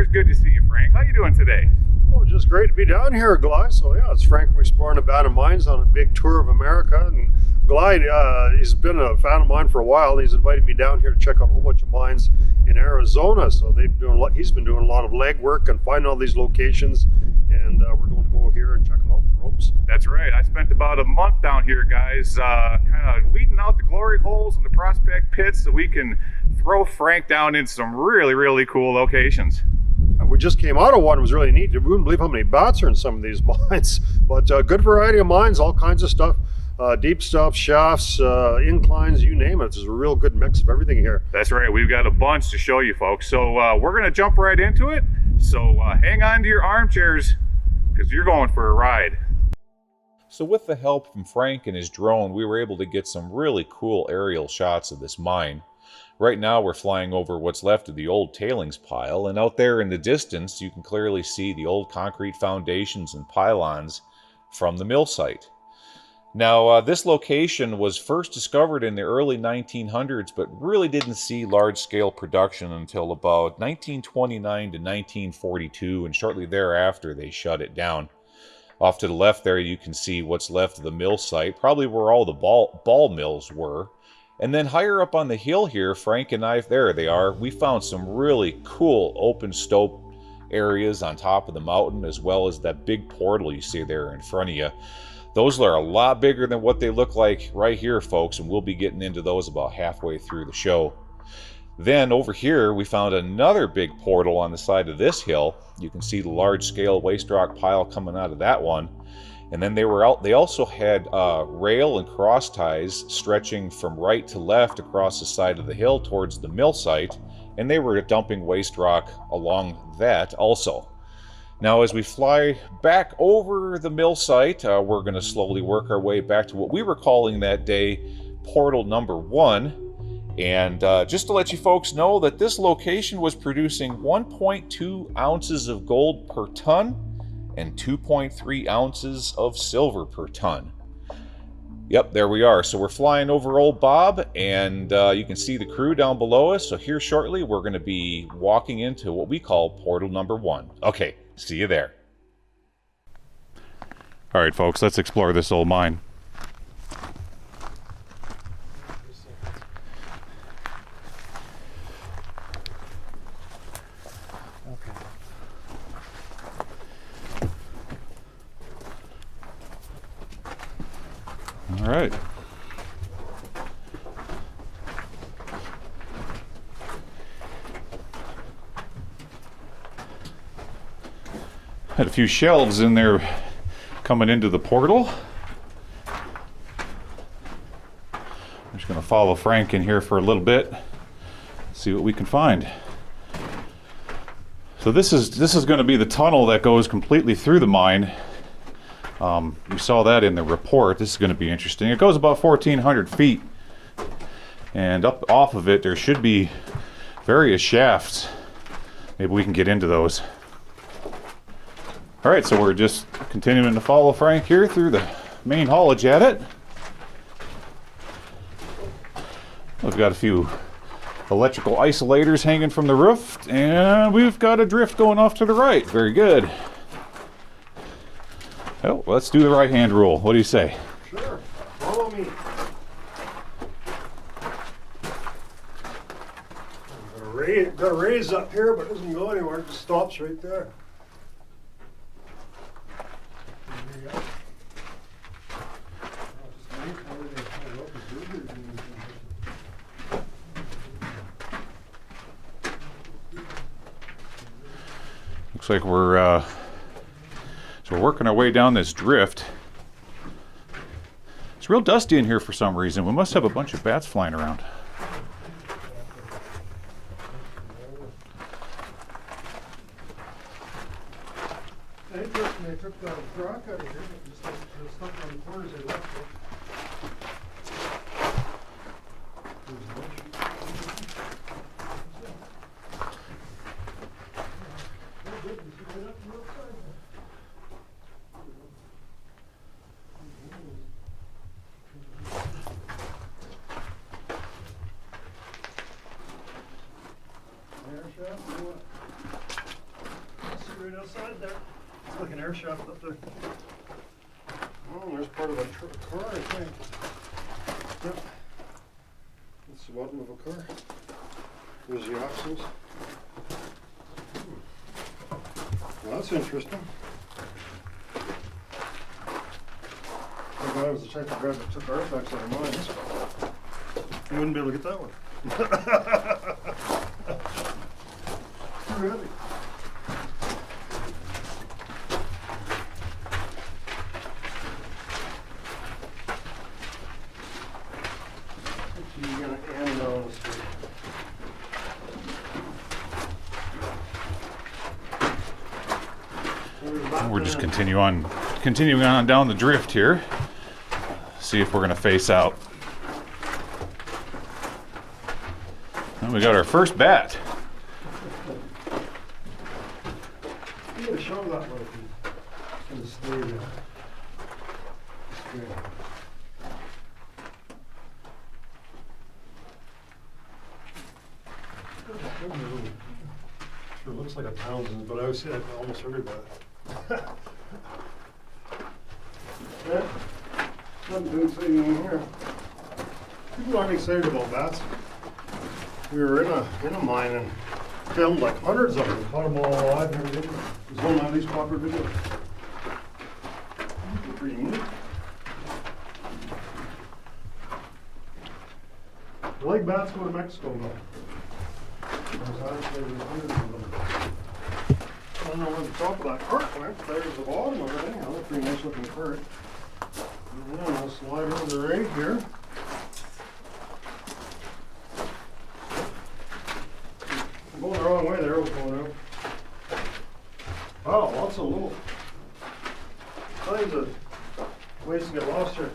Sure is good to see you, Frank. How you doing today? Oh, just great to be down here, Gly. So yeah, it's Frank from Exploring Abandoned Mines on a big tour of America. And Gly, he's been a fan of mine for a while. He's invited me down here to check out a whole bunch of mines in Arizona. So he's been doing a lot of legwork and finding all these locations. And we're going to go here and check them out with the ropes. That's right. I spent about a month down here, guys, kind of weeding out the glory holes and the prospect pits so we can throw Frank down in some really, really cool locations. We just came out of one. It was really neat. We wouldn't believe how many bats are in some of these mines. But good variety of mines, all kinds of stuff. Deep stuff, shafts, inclines, you name it. There's a real good mix of everything here. That's right. We've got a bunch to show you folks. So we're going to jump right into it. So hang on to your armchairs because you're going for a ride. So with the help from Frank and his drone, we were able to get some really cool aerial shots of this mine. Right now we're flying over what's left of the old tailings pile, and out there in the distance you can clearly see the old concrete foundations and pylons from the mill site. Now this location was first discovered in the early 1900s, but really didn't see large-scale production until about 1929 to 1942, and shortly thereafter they shut it down. Off to the left there you can see what's left of the mill site, probably where all the ball mills were. And then higher up on the hill here, Frank and I, there they are, we found some really cool open stope areas on top of the mountain, as well as that big portal you see there in front of you. Those are a lot bigger than what they look like right here, folks, and we'll be getting into those about halfway through the show. Then over here, we found another big portal on the side of this hill. You can see the large-scale waste rock pile coming out of that one. And then they also had rail and cross ties stretching from right to left across the side of the hill towards the mill site, and they were dumping waste rock along that also. Now as we fly back over the mill site, we're going to slowly work our way back to what we were calling that day portal number 1. And just to let you folks know that this location was producing 1.2 ounces of gold per ton and 2.3 ounces of silver per ton. Yep, there we are. So we're flying over Old Bob, and you can see the crew down below us. So here shortly, we're going to be walking into what we call portal number 1. Okay, see you there. All right, folks, let's explore this old mine. All right. Had a few shelves in there coming into the portal. I'm just going to follow Frank in here for a little bit, see what we can find. So this is going to be the tunnel that goes completely through the mine. We saw that in the report. This is going to be interesting. It goes about 1,400 feet, and up off of it there should be various shafts. Maybe we can get into those. All right, so we're just continuing to follow Frank here through the main haulage at it. We've got a few electrical isolators hanging from the roof, and we've got a drift going off to the right. Very good. Oh, let's do the right-hand rule. What do you say? Sure. Follow me. Got a raise up here, but it doesn't go anywhere. It just stops right there. There you go. Looks like we're working our way down this drift. It's real dusty in here for some reason. We must have a bunch of bats flying around. They took the rock out of here, but just the stuff on the corners they left it. right outside there. It's like an air shaft up there. Oh, there's part of a car, I think. Yep. That's the bottom of a car. There's the axles. Well, that's interesting. If I was the type of guy that took artifacts out of mines, you wouldn't be able to get that one. Too heavy. You're gonna end on the street. We're just continuing on down the drift here. See if we're gonna face out. And we got our first bat. You gotta show that one if you can stay there. Straight. Sure looks like a Townsend, but I would say that for almost everybody. Yeah, nothing too exciting in here. People aren't excited about bats. We were in a mine and filmed like hundreds of them, caught them all alive and everything. It was one of my least popular videos. Pretty neat. The lake bats go to Mexico though. There's actually hundreds of them. I don't know where the top of that cart went. There's the bottom of it. Anyhow, that's a pretty nice looking cart. And then I'll slide over right here. I'm going the wrong way, the arrow's going out. Wow, lots of little kinds of ways to get lost here.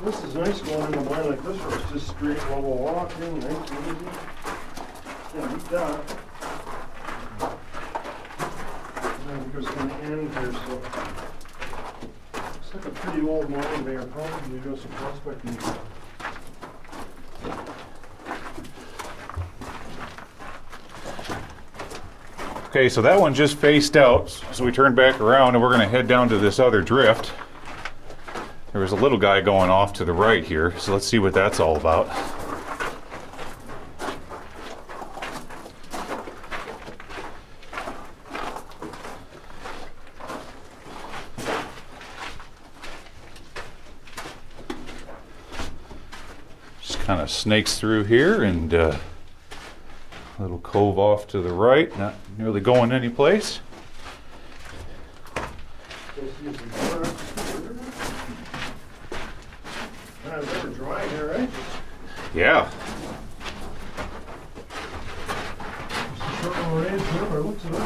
This is nice going in a mine like this where it's just straight level walking, nice and easy. Can't beat that. And then there's an end here, so looks like a pretty old mine there, probably doing some prospecting. Okay, so that one just faced out, so we turned back around and we're gonna head down to this other drift. There was a little guy going off to the right here, so let's see what that's all about. Just kind of snakes through here and little cove off to the right, not really going any place. They're dry here, right? Yeah.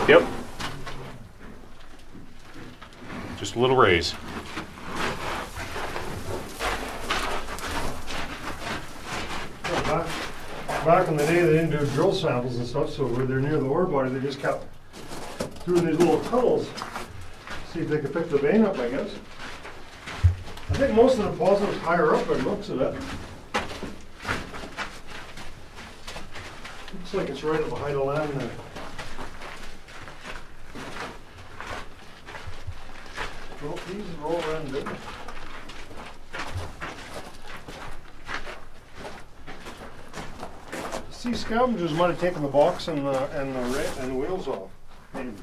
Yep. Just a little raise. Back in the day, they didn't do drill samples and stuff, so where they're near the ore body, they just kept doing these little tunnels, see if they could pick the vein up, I guess. I think most of the deposits higher up by the looks of it. Looks like it's right at the height of land there. Well, these roll around good. See, scavengers might have taken the box and the wheels off. Maybe.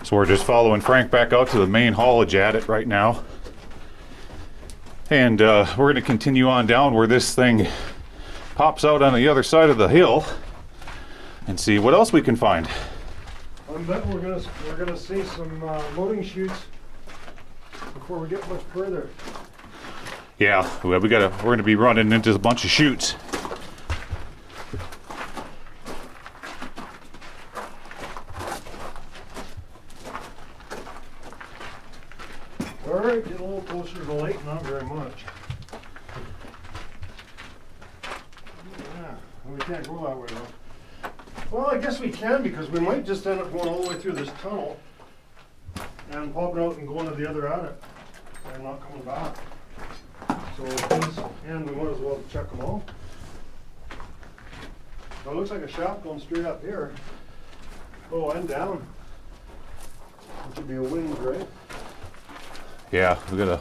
So we're just following Frank back out to the main haulage adit right now. And we're going to continue on down where this thing pops out on the other side of the hill and see what else we can find. I bet we're gonna see some loading chutes before we get much further. Yeah, we're going to be running into a bunch of chutes. All right, get a little closer to the lake, not very much. Yeah, we can't go that way though. Well, I guess we can because we might just end up going all the way through this tunnel. and popping out and going to the other adit and not coming back. So these, and we might as well check them all. So it looks like a shaft going straight up here. Oh, and down. Which would be a winds, right? Yeah, we got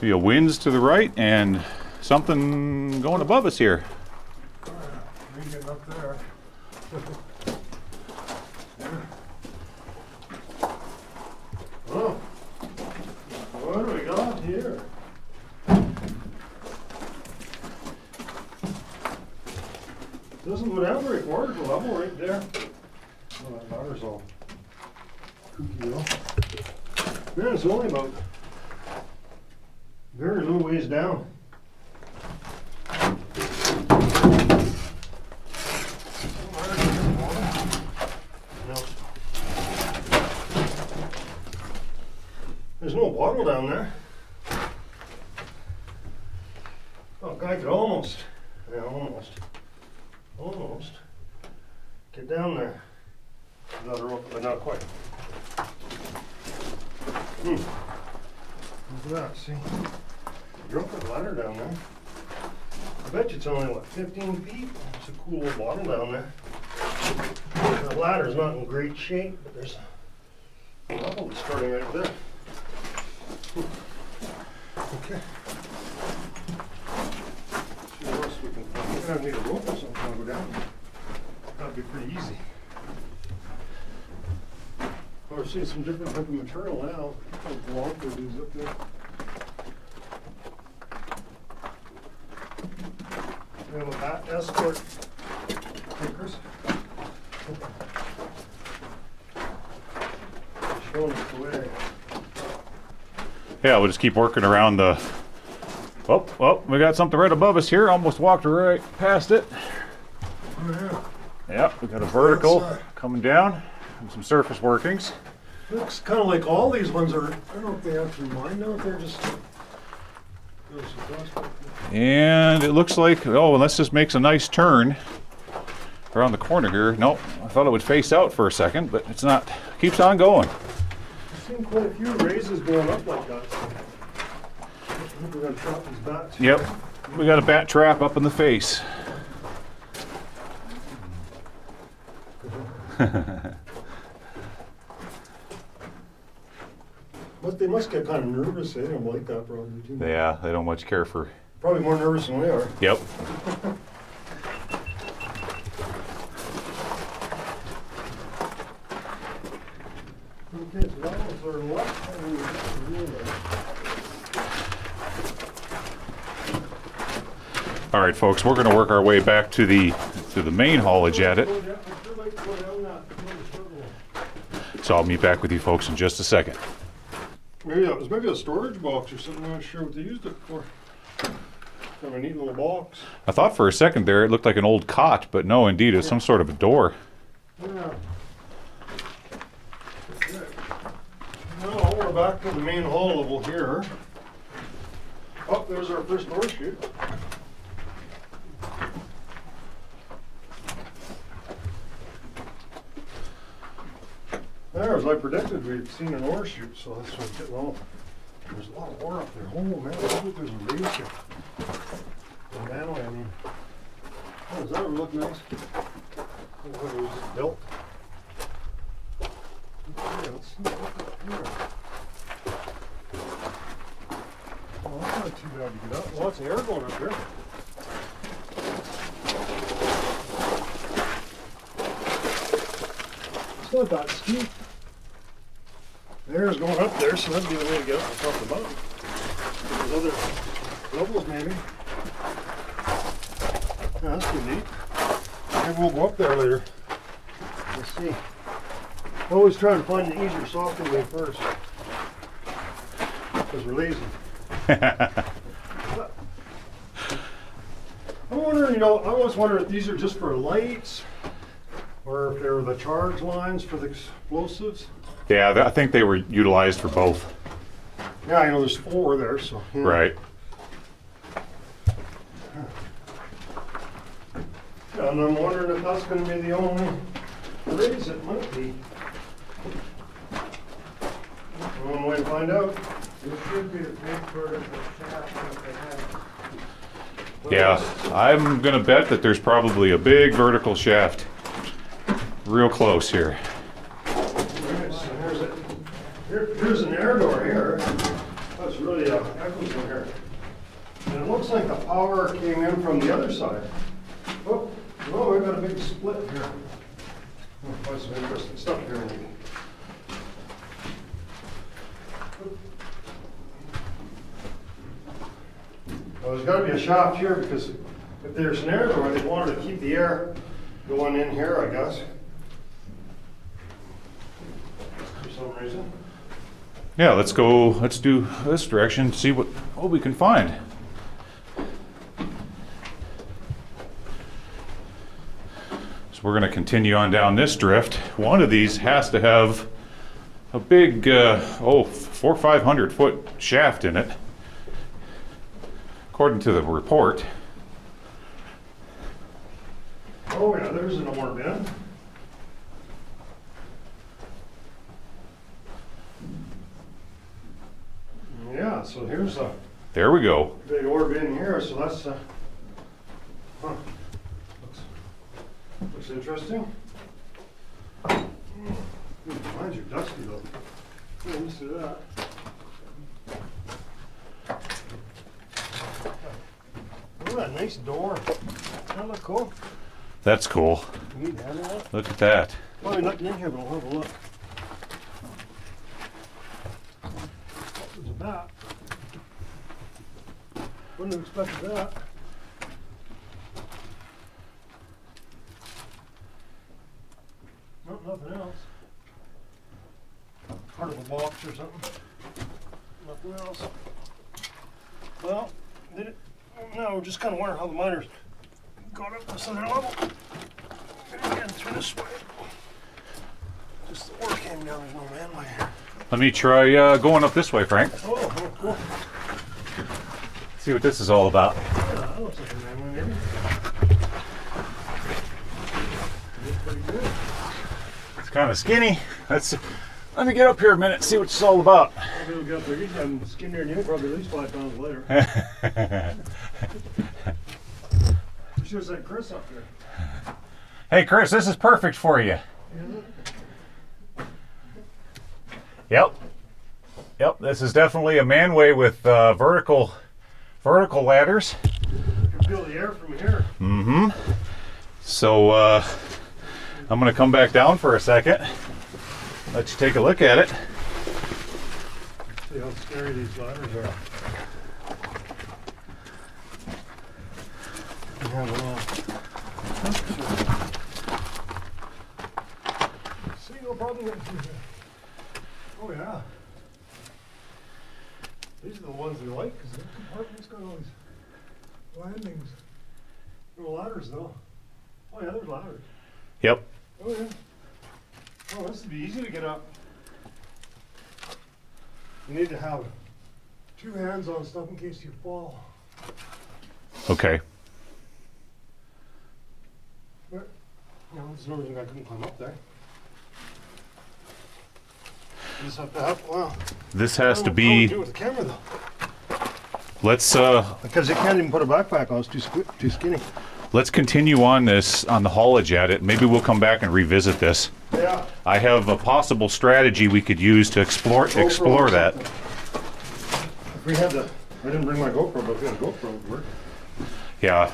a winds to the right and something going above us here. Ain't getting up there. Oh, what do we got here? Doesn't go down very far to the level right there. Oh, that ladder's all kooky though. Man, it's only about very little ways down. There's no bottle down there. Oh, guy could almost, yeah, almost get down there. Another rope, but not quite. Look at that, see? Drop the ladder down there. I bet you it's only, what, 15 feet? It's a cool little bottle down there. The ladder's not in great shape, but there's a level starting right there. Okay. See what else we can find. We're gonna need a rope or something to go down. That'd be pretty easy. Oh, we're seeing some different type of material now. Block these up there. We have a bat escort takers. Showing us the way. Yeah, we'll just keep working around the... Oh, we got something right above us here. Almost walked right past it. Oh, yeah. Yep, we got a vertical coming down and some surface workings. Looks kind of like all these ones are, I don't know if they actually mine now, if they're just... And it looks like, oh, unless this makes a nice turn around the corner here. Nope, I thought it would face out for a second, but it's not. Keeps on going. I've seen quite a few raises going up like that. I think we're going to trap these bats. Yep, we got a bat trap up in the face. But they must get kind of nervous. They don't like that probably too much. Yeah, they don't much care for... Probably more nervous than we are. Yep. Okay, so that was our left. All right, folks, we're going to work our way back to the main haulage at it. So I'll meet back with you folks in just a second. Maybe that was a storage box or something. I'm not sure what they used it for. Kind of a neat little box. I thought for a second there it looked like an old cot, but no, indeed, it's some sort of a door. Yeah. Okay. Now we're back to the main hall level here. Oh, there's our first door chute. There, as I predicted, we'd seen an ore chute, so this was getting all. There's a lot of ore up there. Oh man, look, there's a raise here. The manway, I mean. Oh, does that look nice? Oh, what it was just built. Okay, let's see what's up here. Oh, that's not too bad to get up. Lots of air going up here. It's not that steep. The air's going up there, so that'd be the way to get up the top of the mountain. There's other levels, maybe. Yeah, that's pretty neat. Maybe we'll go up there later. Let's see. Always trying to find the easier, softer way first. Because we're lazy. I'm wondering, I always wonder if these are just for lights or if they're the charge lines for the explosives. Yeah, I think they were utilized for both. Yeah, there's 4 there, so. Yeah. Right. Yeah, and I'm wondering if that's going to be the only raise it might be. One way to find out. This should be a big vertical shaft that they Yeah, have. I'm gonna bet that there's probably a big vertical shaft real close here. Alright, so here's an air door here. That's really echoes in here. And it looks like the power came in from the other side. Oh, no, we've got a big split here. Oh, quite some interesting stuff here. Well, there's got to be a shaft here because if there's an air door, they wanted to keep the air going in here, I guess. For some reason. Yeah, let's do this direction, see what we can find. So we're gonna continue on down this drift. One of these has to have a big, 400 or 500 foot shaft in it, according to the report. Oh yeah, there's an ore bin. Yeah, so here's a There we go. big ore bin here, so that's looks interesting. Mine's are dusty though. Yeah, let me see that. Look at that nice door. Doesn't that look cool? That's cool. You need to handle that? Look at that. Well, there's nothing in here, but we'll have a look. There's a bat. Wouldn't have expected that. Nope, nothing else. Part of a box or something. Nothing else. Well, did it? No, we're just kind of wondering how the miners got up to center level. And through this way. Just the ore came down, there's no manway here. Let me try going up this way, Frank. Oh, cool. See what this is all about. That looks like a manway, maybe. Looks pretty good. It's kind of skinny. Let me get up here a minute and see what it's all about. Maybe we'll get up there. I'm skinnier than you, probably at least 5 pounds later. You should have said Chris up there. Hey Chris, this is perfect for you. Yep. Yep, this is definitely a manway with vertical ladders. You can feel the air from here. Mm-hmm. So I'm gonna come back down for a second. Let you take a look at it. See how scary these ladders are. See, no problem getting through here. Oh yeah. These are the ones we like because the compartment's got all these landings. No ladders though. Oh yeah, there's ladders. Yep. Oh yeah. Oh, this would be easy to get up. You need to have 2 hands on stuff in case you fall. Okay. But, you know, there's no reason I couldn't climb up there. You just have to have, well. This I has don't to know be. how to do it with the camera though. Let's Because you can't even put a backpack on, it's too skinny. let's continue on this on the haulage at it. Maybe we'll come back and revisit this. Yeah. I have a possible strategy we could use to explore GoPro or that. something. If we had the, I didn't bring my GoPro, but if we had a GoPro, it would work. Yeah,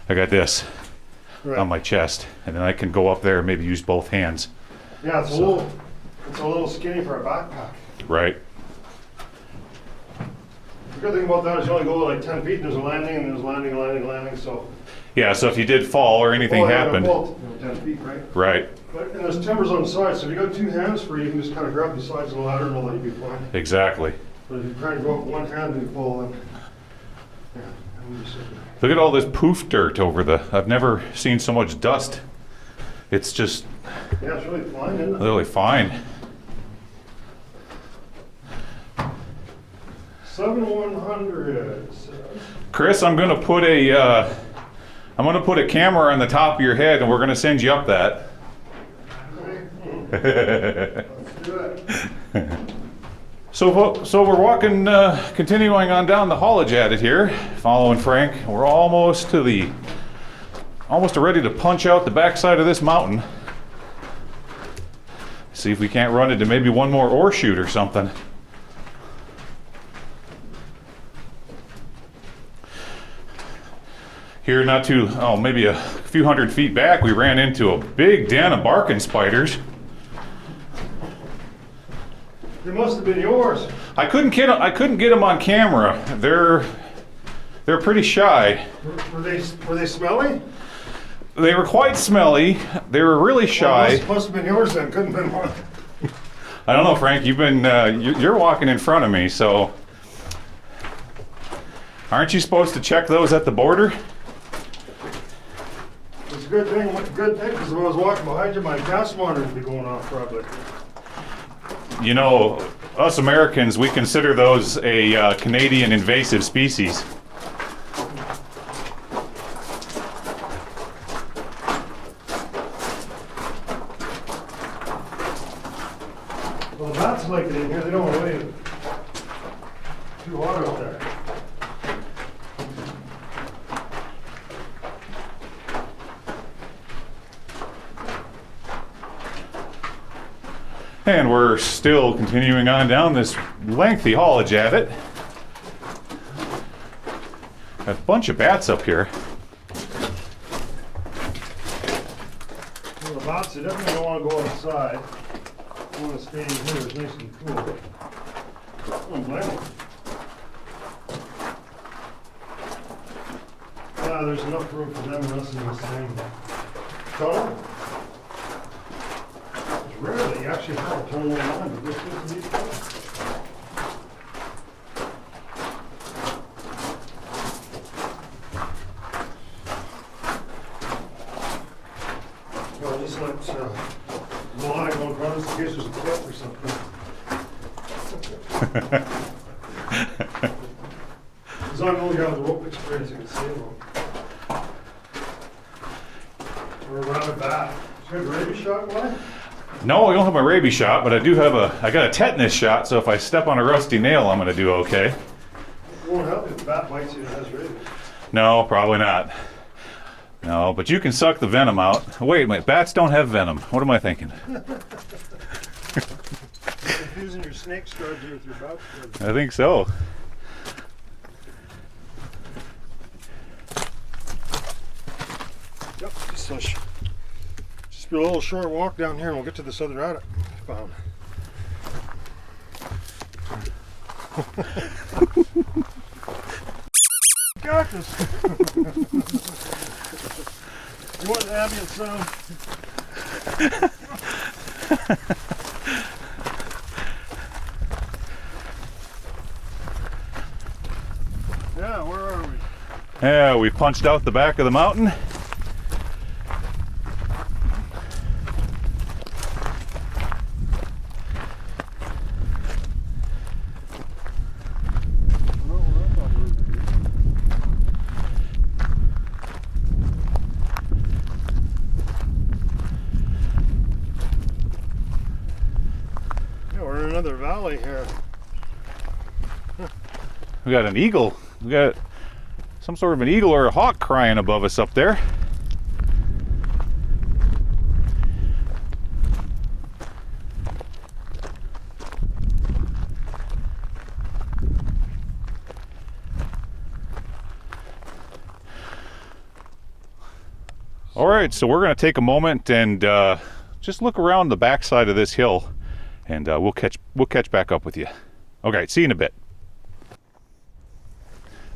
I got this Right. on my chest, and then I can go up there and maybe use both hands. Yeah, it's a little skinny for a backpack. Right. The good thing about that is you only go like 10 feet, and there's a landing, and there's landing, so. Yeah. So if you did fall or anything Oh, yeah, happened, well, 10 feet, right? right? But, and there's timbers on the side, so if you got 2 hands free, you can just kind of grab the sides of the ladder and it'll let you be fine. Exactly. But if you try to go up one hand and you fall, then, yeah, I'm just Look at all this poof dirt over the. I've never seen so much dust. It's just yeah, it's really fine, isn't it? literally fine. 7100. Chris, I'm gonna put a camera on the top of your head, and we're gonna send you up that. Let's do it. So we're walking, continuing on down the haulage adit here, following Frank. We're almost ready to punch out the backside of this mountain. See if we can't run into maybe one more ore chute or something. Here, maybe a few hundred feet back, we ran into a big den of barking spiders. They must have been yours. I couldn't get them on camera. They're pretty shy. Were they smelly? They were quite smelly. They were really shy. Well, must have been yours then. Couldn't have been mine. I don't know, Frank. You're walking in front of me, so aren't you supposed to check those at the border? It's a good thing, because if I was walking behind you, my gas monitor would be going off probably. You know, us Americans, we consider those a Canadian invasive species. Well, the bats like it in here. They don't want to leave. Too hot out there. And we're still continuing on down this lengthy haulage adit. Got a bunch of bats up here. Well, the bats, they definitely don't want to go outside. They want to stay in here. It's nice and cool. I don't blame them. There's enough room for them and us in this thing. Tunnel? It's rare that you actually have a tunnel line, but this is neat. Well, just let the line go across in case there's a cliff or something. Because I'm the only guy with the rope experience who can see them. Or a rabbit bat. Do you have a rabies shot, Gly? No, I don't have my rabies shot, but I got a tetanus shot, so if I step on a rusty nail, I'm gonna do okay. It won't help if the bat bites you and has rabies. No, probably not. No, but you can suck the venom out. Wait, bats don't have venom. What am I thinking? Confusing your snake strategy with your bat strategy. I think so. Yep, just be a little short walk down here and we'll get to this other adit found. Got this. You want an ambient sound? Yeah, where are we? Yeah, we punched out the back of the mountain. Another valley here. We got an eagle. We got some sort of an eagle or a hawk crying above us up there. All right, so we're going to take a moment and just look around the backside of this hill. And we'll catch back up with you. Okay, see you in a bit.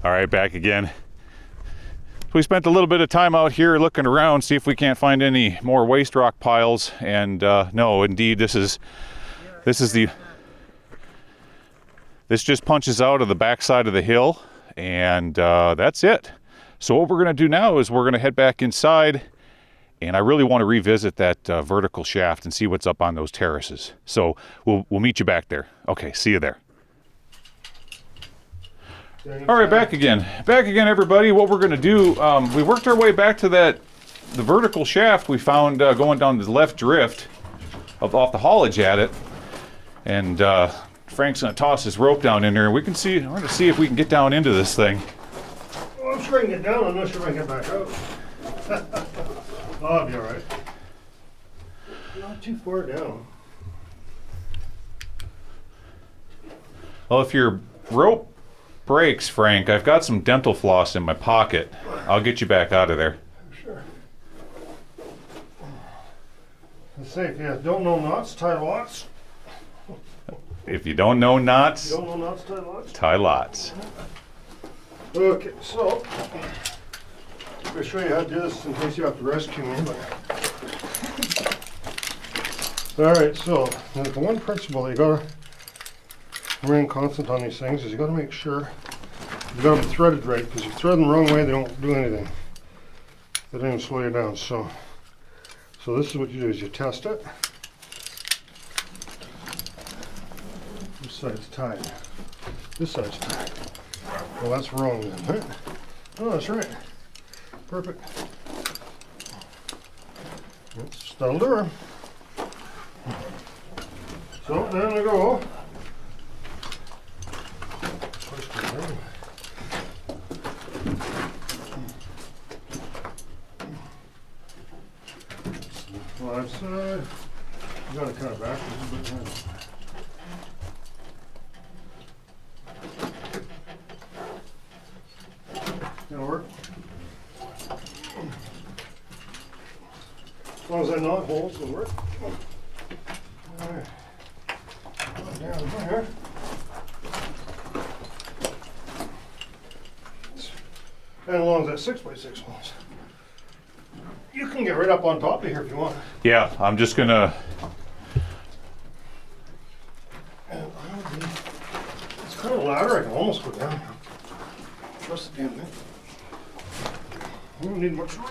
All right, back again. We spent a little bit of time out here looking around, see if we can't find any more waste rock piles. And no, indeed, this just punches out of the backside of the hill, and that's it. So what we're going to do now is we're going to head back inside. And I really want to revisit that vertical shaft and see what's up on those terraces. So we'll meet you back there. Okay, see you there. All right, back again, everybody. What we're going to do, we worked our way back to the vertical shaft we found going down the left drift off the haulage adit. And Frank's gonna toss his rope down in there, and we're gonna see if we can get down into this thing. Well, I'm sure I can get down. I'm not sure if I can get back out. I'll be all right. Not too far down. Well, if your rope breaks, Frank, I've got some dental floss in my pocket. I'll get you back out of there. Sure. It's safe, yeah. Don't know knots, tie lots. If you don't know knots, Don't know knots, tie lots. tie lots. Okay, so I'm going to show you how to do this in case you have to rescue me. All right, so the one principle you got to remain constant on these things is you got to make sure you got them threaded right, because if you thread them the wrong way, they don't do anything. They don't even slow you down. So this is what you do: is you test it. This side's tied. This side's tied. Well, that's wrong then, right? Oh, that's right. Perfect. That'll do her. So there we go. Left side. You got it kind of backwards, but that'll work. As long as they're not holes, it'll work. All right. Down there. And as long as that 6x6 holes. You can get right up on top of here if you want. Yeah, I'm just gonna. It's kind of a ladder. I can almost go down. Trust the damn thing. You don't need much room.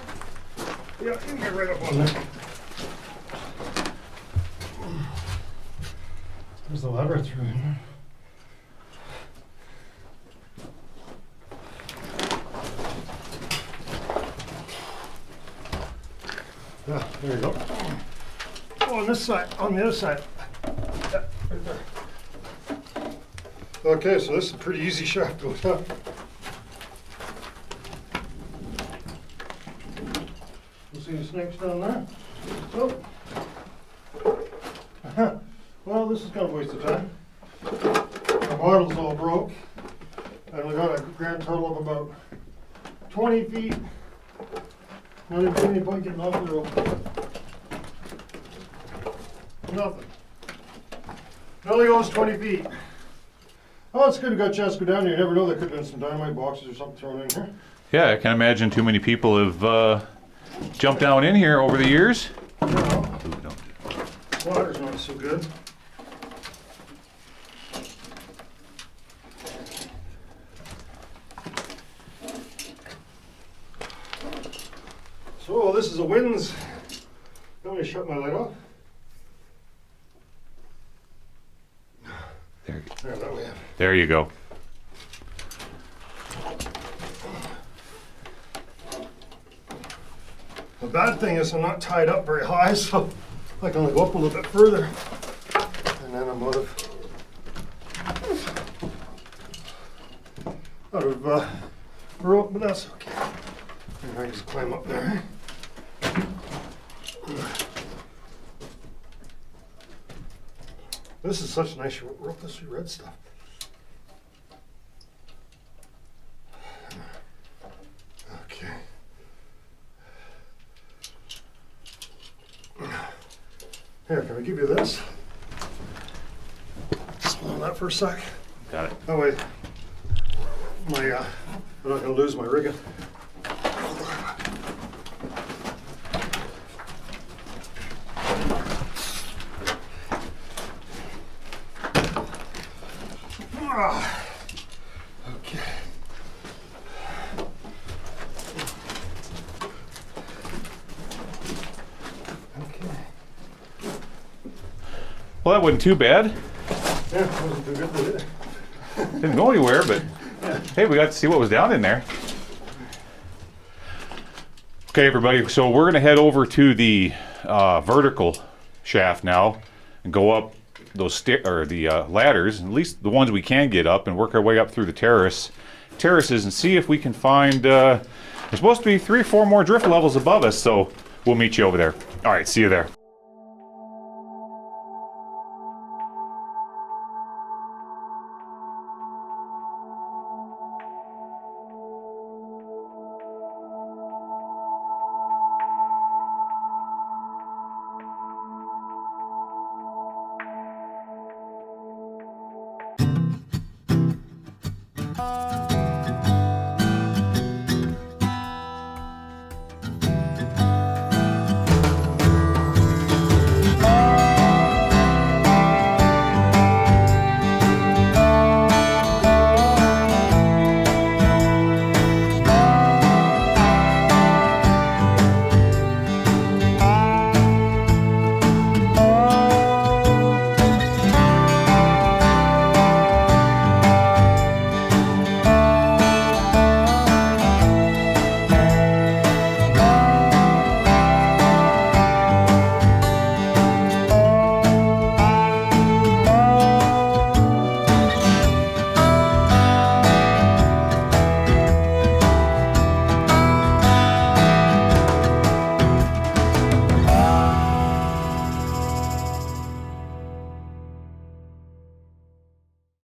Yeah, you can get right up on there. There's the ladder through in there. Yeah, there you go. Oh, on this side, on the other side. Yeah, right there. Okay, so this is a pretty easy shaft to go down. You see the snakes down there? Oh. Well, this is kind of a waste of time. The bottle's all broke, and we got a grand total of about 20 feet. Not even any point getting off the rope. Nothing. It only goes 20 feet. Oh, it's good we got a chance to go down here. You never know, there could have been some dynamite boxes or something thrown in here. Yeah, I can't imagine too many people have jumped down in here over the years. No, water's not so good. So this is a winds. Let me shut my light off. There, That we have. there you go. The bad thing is I'm not tied up very high, so I can only go up a little bit further. And then I'm out of rope, but that's okay. And I can just climb up there. This is such nice rope, this red stuff. Okay. Here, can I give you this? Just hold on that for a sec. Got it. That way, I'm not gonna lose my rigging. Okay. Well, that wasn't too bad. Yeah, it wasn't too good, did it? Didn't go anywhere, but hey, we got to see what was down in there. Okay, everybody, so we're going to head over to the vertical shaft now and go up ladders, at least the ones we can get up, and work our way up through the terraces and see if we can find. There's supposed to be 3 or 4 more drift levels above us, so we'll meet you over there. All right, see you there.